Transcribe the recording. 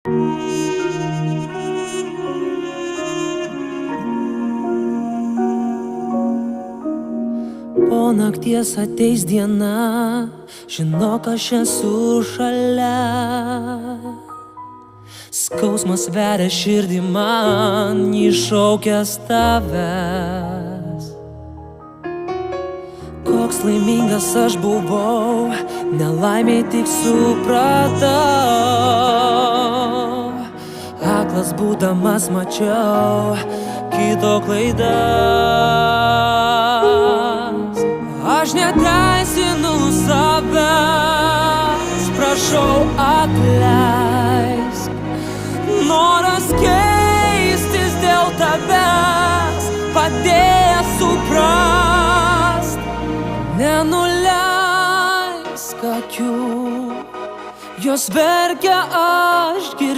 Po nakties ateis diena, žinok, aš esu šalia. Skausmas veria širdį man, iššaukęs tavęs. Koks laimingas aš buvau, nelaimiai tik supratau. Aklas būdamas mačiau kito klaidas. Aš neteisinu savęs, prašau atleisk. Noras keistis dėl tavęs padėjęs suprast. Nenuleisk akių, jos verkia, aš girdžiu.